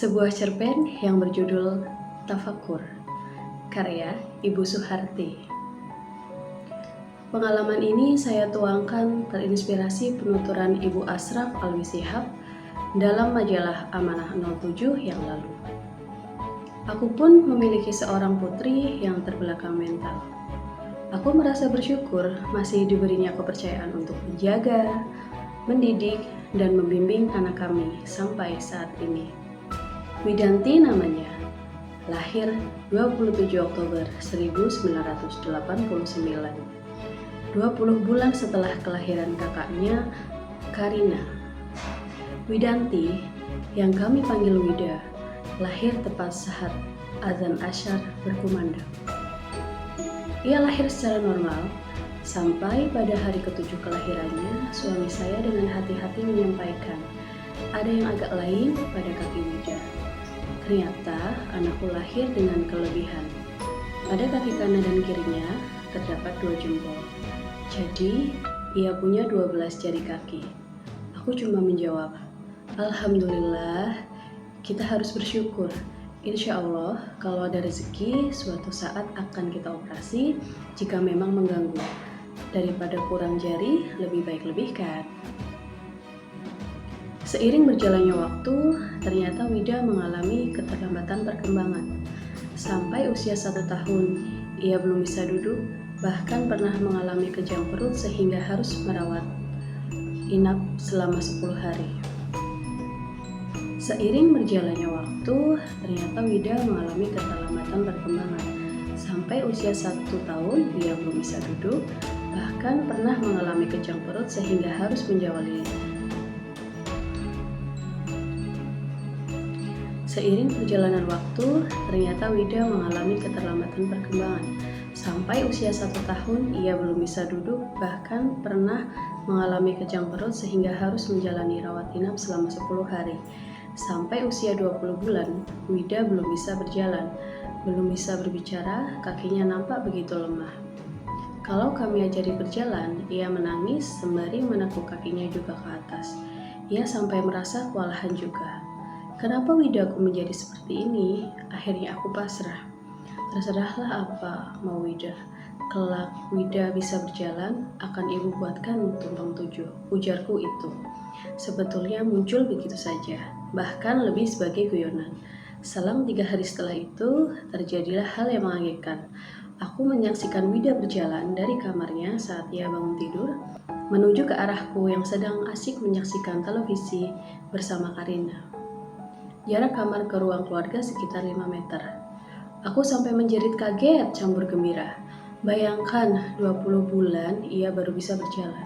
Sebuah cerpen yang berjudul Tafakur, karya Ibu Suharti. Pengalaman ini saya tuangkan terinspirasi penuturan Ibu Ashraf Alwi Shihab dalam majalah Amanah 07 yang lalu. Aku pun memiliki seorang putri yang terbelakang mental. Aku merasa bersyukur masih diberinya kepercayaan untuk menjaga, mendidik, dan membimbing anak kami sampai saat ini. Widanti namanya, lahir 27 Oktober 1989, 20 bulan setelah kelahiran kakaknya, Karina. Widanti, yang kami panggil Wida, lahir tepat saat azan asyar berkumandang. Ia lahir secara normal, sampai pada hari ke-7 kelahirannya, suami saya dengan hati-hati menyampaikan, ada yang agak lain pada kaki Wida. Ternyata anakku lahir dengan kelebihan. Pada kaki kanan dan kirinya terdapat 2 jempol. Jadi, ia punya 12 jari kaki. Aku cuma menjawab, Alhamdulillah, kita harus bersyukur. Insya Allah, kalau ada rezeki, suatu saat akan kita operasi jika memang mengganggu. Daripada kurang jari, lebih baik lebihkan. Seiring berjalannya waktu, ternyata Wida mengalami keterlambatan perkembangan. Sampai usia 1 tahun, ia belum bisa duduk, bahkan pernah mengalami kejang perut sehingga harus merawat inap selama 10 hari. Seiring berjalannya waktu, ternyata Wida mengalami keterlambatan perkembangan. Sampai usia 1 tahun, ia belum bisa duduk, bahkan pernah mengalami kejang perut sehingga harus menjawali. Seiring perjalanan waktu, ternyata Wida mengalami keterlambatan perkembangan. Sampai usia 1 tahun, ia belum bisa duduk, bahkan pernah mengalami kejang perut sehingga harus menjalani rawat inap selama 10 hari. Sampai usia 20 bulan, Wida belum bisa berjalan, belum bisa berbicara, kakinya nampak begitu lemah. Kalau kami ajari berjalan, ia menangis sembari menekuk kakinya juga ke atas. Ia sampai merasa kewalahan juga. Kenapa Widaku menjadi seperti ini? Akhirnya aku pasrah. Terserahlah apa mau Wida. Kelak Wida bisa berjalan, akan ibu buatkan tumpang 7, ujarku itu. Sebetulnya muncul begitu saja, bahkan lebih sebagai guyonan. Selang 3 hari setelah itu, terjadilah hal yang mengagetkan. Aku menyaksikan Wida berjalan dari kamarnya saat ia bangun tidur, menuju ke arahku yang sedang asyik menyaksikan televisi bersama Karina. Jarak kamar ke ruang keluarga sekitar 5 meter. Aku sampai menjerit kaget campur gembira. Bayangkan 20 bulan ia baru bisa berjalan.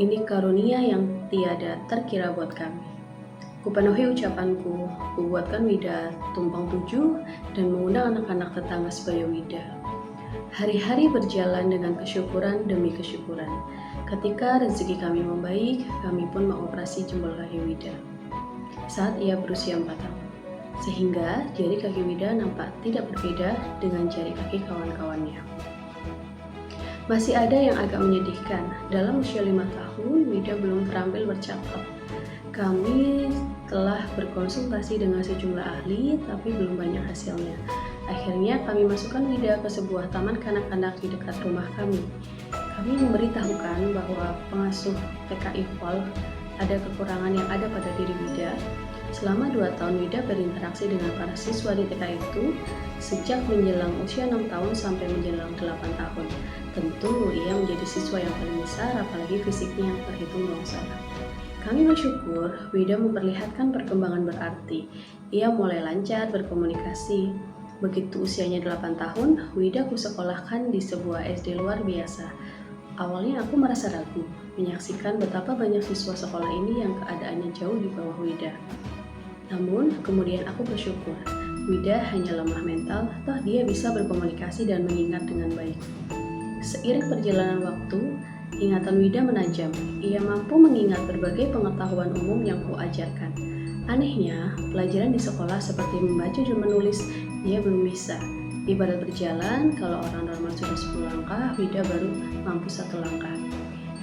Ini karunia yang tiada terkira buat kami. Kupenuhi ucapanku, kubuatkan Wida tumpang 7 dan mengundang anak-anak tetangga supaya Wida. Hari-hari berjalan dengan kesyukuran demi kesyukuran. Ketika rezeki kami membaik, kami pun mengoperasi jempol kaki Wida saat ia berusia 4 tahun. Sehingga jari kaki Wida nampak tidak berbeda dengan jari kaki kawan-kawannya. Masih ada yang agak menyedihkan, dalam usia 5 tahun Wida belum terampil bercakap. Kami telah berkonsultasi dengan sejumlah ahli, tapi belum banyak hasilnya. Akhirnya kami masukkan Wida ke sebuah taman kanak-kanak di dekat rumah kami. Kami memberitahukan bahwa pengasuh TK Iqbal ada kekurangan yang ada pada diri Wida. Selama 2 tahun Wida berinteraksi dengan para siswa di TK itu, sejak menjelang usia 6 tahun sampai menjelang 8 tahun. Tentu ia menjadi siswa yang paling besar, apalagi fisiknya yang terhitung longsor. Kami bersyukur Wida memperlihatkan perkembangan berarti. Ia mulai lancar berkomunikasi. Begitu usianya 8 tahun, Wida kusekolahkan di sebuah SD luar biasa. Awalnya aku merasa ragu, menyaksikan betapa banyak siswa sekolah ini yang keadaannya jauh di bawah Wida. Namun, kemudian aku bersyukur, Wida hanya lemah mental, toh dia bisa berkomunikasi dan mengingat dengan baik. Seiring perjalanan waktu, ingatan Wida menajam. Ia mampu mengingat berbagai pengetahuan umum yang kuajarkan. Anehnya, pelajaran di sekolah seperti membaca dan menulis, dia belum bisa. Ibarat berjalan, kalau orang normal sudah 10 langkah, Wida baru mampu 1 langkah.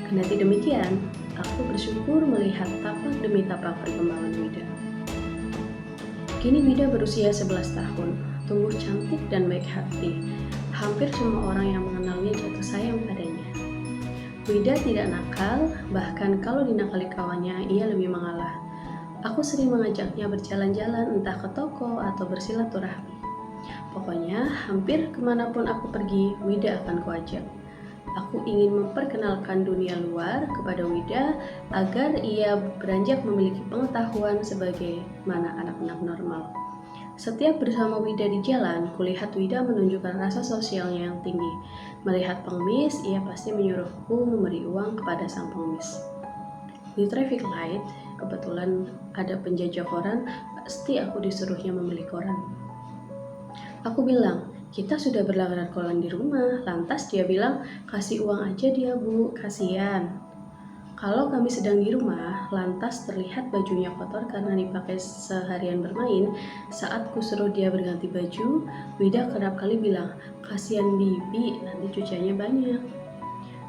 Kendati demikian, aku bersyukur melihat tapak demi tapak perkembangan Wida. Kini Wida berusia 11 tahun, tumbuh cantik dan baik hati. Hampir semua orang yang mengenalnya jatuh sayang padanya. Wida tidak nakal, bahkan kalau dinakali kawannya, ia lebih mengalah. Aku sering mengajaknya berjalan-jalan entah ke toko atau bersilaturahmi. Pokoknya, hampir kemanapun aku pergi, Wida akan kuajak. Aku ingin memperkenalkan dunia luar kepada Wida agar ia beranjak memiliki pengetahuan sebagai mana anak-anak normal. Setiap bersama Wida di jalan, kulihat Wida menunjukkan rasa sosialnya yang tinggi. Melihat pengemis, ia pasti menyuruhku memberi uang kepada sang pengemis. Di traffic light, kebetulan ada penjajah koran, pasti aku disuruhnya membeli koran. Aku bilang, kita sudah berlangganan koran di rumah. Lantas dia bilang, kasih uang aja dia bu, kasihan. Kalau kami sedang di rumah, lantas terlihat bajunya kotor karena dipakai seharian bermain. Saat ku suruh dia berganti baju, Wida kerap kali bilang, kasihan bibi, nanti cuciannya banyak.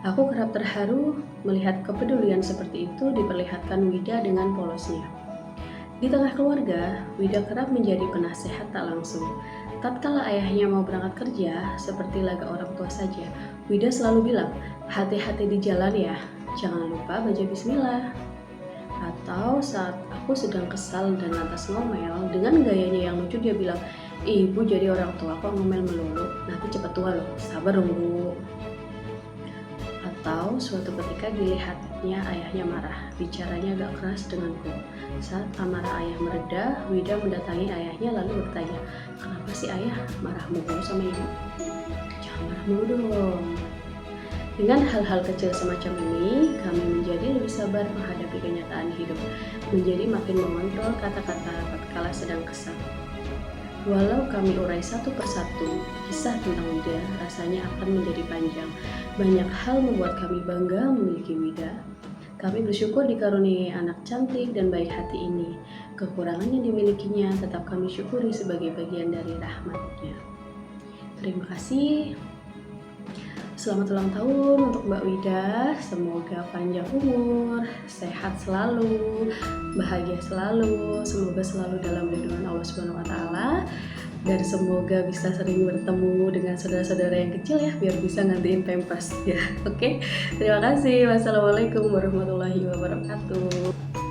Aku kerap terharu melihat kepedulian seperti itu diperlihatkan Wida dengan polosnya. Di tengah keluarga, Wida kerap menjadi penasehat tak langsung. Tatkala ayahnya mau berangkat kerja, seperti laga orang tua saja, Wida selalu bilang, hati-hati di jalan ya, jangan lupa baca bismillah. Atau saat aku sedang kesal dan lantas ngomel, dengan gayanya yang lucu dia bilang, ibu jadi orang tua kok ngomel melulu, nanti cepet tua loh, sabar dong bu. Atau suatu ketika dilihatnya ayahnya marah, bicaranya agak keras denganku. Saat amarah ayah mereda, Wida mendatangi ayahnya lalu bertanya, kenapa sih ayah marah mulu sama ibu? Jangan marah mulu dong. Dengan hal-hal kecil semacam ini, kami menjadi lebih sabar menghadapi kenyataan hidup, menjadi makin mengontrol kata-kata tatkala sedang kesal. Walau kami urai satu persatu, kisah tentang Wida rasanya akan menjadi panjang. Banyak hal membuat kami bangga memiliki Wida. Kami bersyukur dikaruniai anak cantik dan baik hati ini. Kekurangan yang dimilikinya tetap kami syukuri sebagai bagian dari rahmat-Nya. Terima kasih. Selamat ulang tahun untuk Mbak Wida. Semoga panjang umur, sehat selalu, bahagia selalu. Semoga selalu dalam lindungan Allah Subhanahu wa taala. Dan semoga bisa sering bertemu dengan saudara-saudara yang kecil ya, biar bisa ngantiin pampers ya. Oke. Terima kasih. Wassalamualaikum warahmatullahi wabarakatuh.